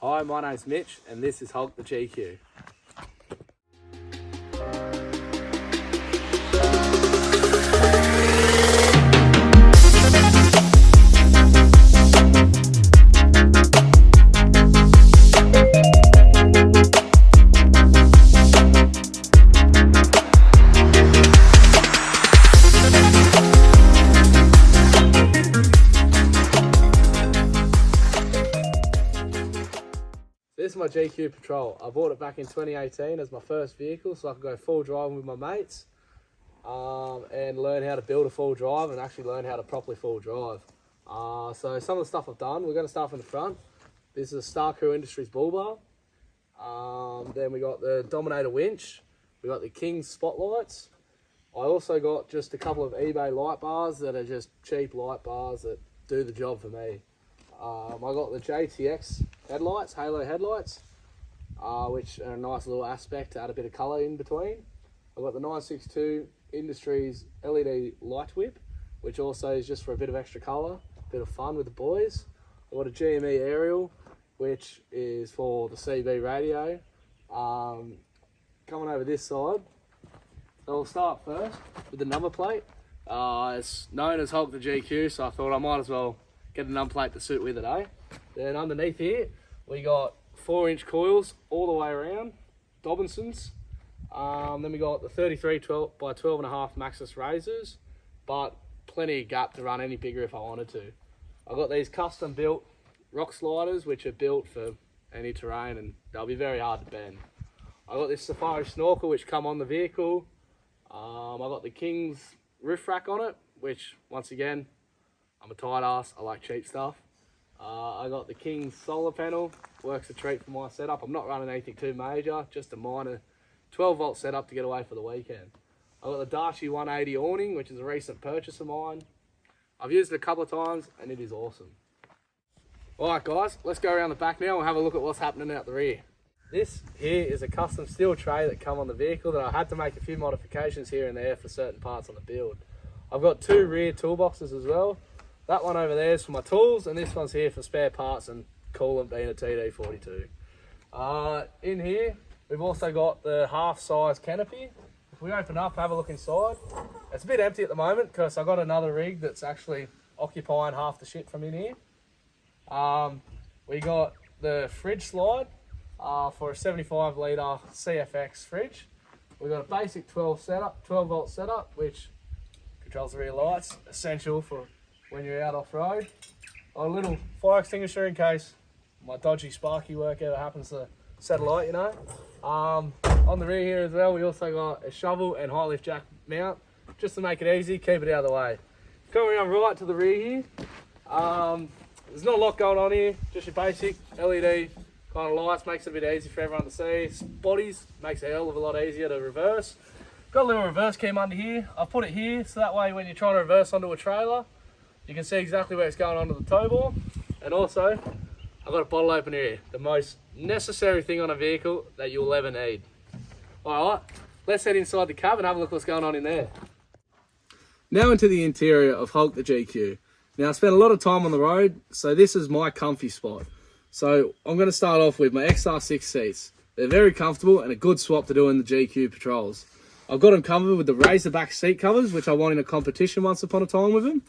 Hi, my name's Mitch, and this is Hulk the GQ. This is my GQ Patrol. I bought it back in 2018 as my first vehicle so I could go full driving with my mates and learn how to build a full drive and actually learn how to properly full drive. So some of the stuff I've done, we're going to start from the front. This is a Star Crew Industries bull bar. Then we got the Dominator winch. We got the King spotlights. I also got just a couple of eBay light bars that are just cheap light bars that do the job for me. I got the JTX headlights, halo headlights, which are a nice little aspect to add a bit of colour in between. I've got the 962 Industries LED light whip, which also is just for a bit of extra colour, a bit of fun with the boys. I've got a GME aerial, which is for the CB radio. Coming over this side, so we'll start first with the number plate. It's known as Hulk the GQ, so I thought I might as well get a number plate to suit with it, eh? Then underneath here, we got 4-inch coils all the way around, Dobinsons. Then we got the 33 by 12.5 Maxxis razors, but plenty of gap to run any bigger if I wanted to. I've got these custom built rock sliders, which are built for any terrain and they'll be very hard to bend. I got this Safari snorkel, which come on the vehicle. I got the King's roof rack on it, which once again, I'm a tight ass, I like cheap stuff. I got the King's solar panel, works a treat for my setup. I'm not running anything too major, just a minor 12 volt setup to get away for the weekend. I've got the Darcy 180 awning, which is a recent purchase of mine. I've used it a couple of times and it is awesome. Alright guys, let's go around the back now and have a look at what's happening out the rear. This here is a custom steel tray that come on the vehicle that I had to make a few modifications here and there for certain parts on the build. I've got 2 rear toolboxes as well. That one over there is for my tools, and this one's here for spare parts and coolant, being a TD42. In here, we've also got the half-size canopy. If we open up, have a look inside. It's a bit empty at the moment because I got another rig that's actually occupying half the shit from in here. We got the fridge slide for a 75 litre CFX fridge. We've got a basic 12 volt setup, which controls the rear lights, essential for when you're out off-road. A little fire extinguisher in case my dodgy sparky work ever happens to set a light, you know. On the rear here as well, we also got a shovel and high lift jack mount, just to make it easy, keep it out of the way. Coming around right to the rear here, there's not a lot going on here, just your basic LED kind of lights, makes it a bit easy for everyone to see. Bodies makes it a hell of a lot easier to reverse. Got a little reverse cam under here. I've put it here so that way when you're trying to reverse onto a trailer, you can see exactly where it's going onto the tow ball. And also, I've got a bottle opener here, the most necessary thing on a vehicle that you'll ever need. Alright, let's head inside the cab and have a look what's going on in there. Now into the interior of Hulk the GQ. Now I spent a lot of time on the road, so this is my comfy spot. So I'm going to start off with my XR6 seats. They're very comfortable and a good swap to do in the GQ patrols. I've got them covered with the Razorback seat covers, which I won in a competition once upon a time with them.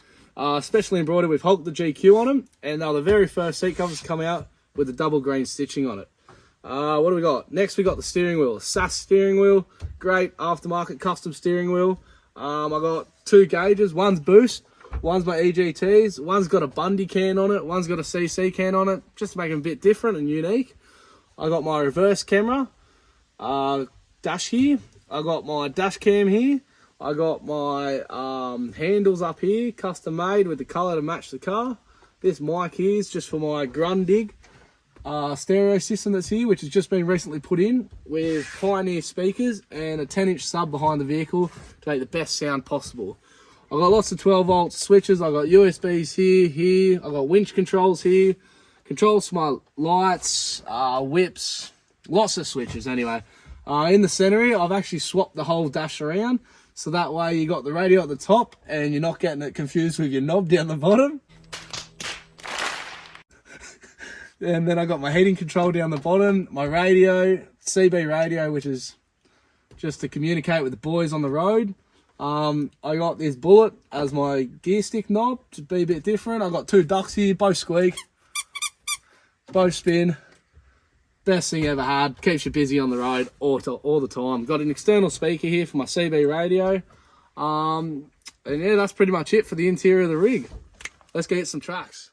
Specially embroidered with Hulk the GQ on them, and they're the very first seat covers to come out with the double green stitching on it. What do we got? Next we got the steering wheel, SAS steering wheel, great aftermarket custom steering wheel. I got 2 gauges, one's boost, one's my EGTs, one's got a Bundy can on it, one's got a CC can on it, just to make them a bit different and unique. I got my reverse camera dash here, I got my dash cam here, I got my handles up here, custom made with the colour to match the car. This mic here is just for my Grundig stereo system that's here, which has just been recently put in with Pioneer speakers and a 10-inch sub behind the vehicle to make the best sound possible. I've got lots of 12 volt switches, I've got USBs here, I've got winch controls here, controls for my lights, whips, lots of switches anyway. In the center here, I've actually swapped the whole dash around, so that way you got the radio at the top and you're not getting it confused with your knob down the bottom. And then I got my heating control down the bottom, my radio, CB radio, which is just to communicate with the boys on the road. I got this bullet as my gear stick knob to be a bit different. I got 2 ducks here, both squeak, both spin. Best thing ever had. Keeps you busy on the road all the time. Got an external speaker here for my CB radio. And yeah, that's pretty much it for the interior of the rig. Let's get some tracks.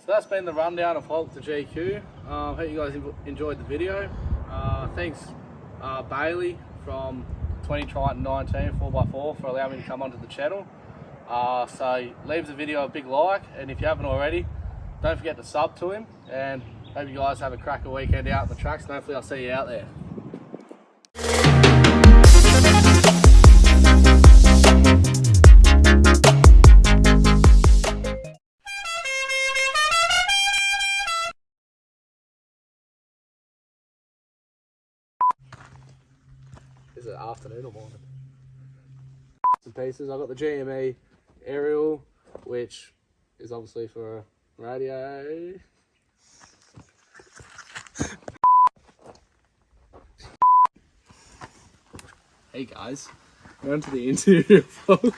So that's been the rundown of Hulk to GQ. Hope you guys enjoyed the video. Thanks Bailey from 20 Triton 19 4x4 for allowing me to come onto the channel. So leave the video a big like, and if you haven't already, don't forget to sub to him, and hope you guys have a cracker weekend out on the tracks, and hopefully I'll see you out there. Is it afternoon or morning? Some pieces. I've got the GME aerial, which is obviously for a radio. Hey guys, we're onto the interior vlog.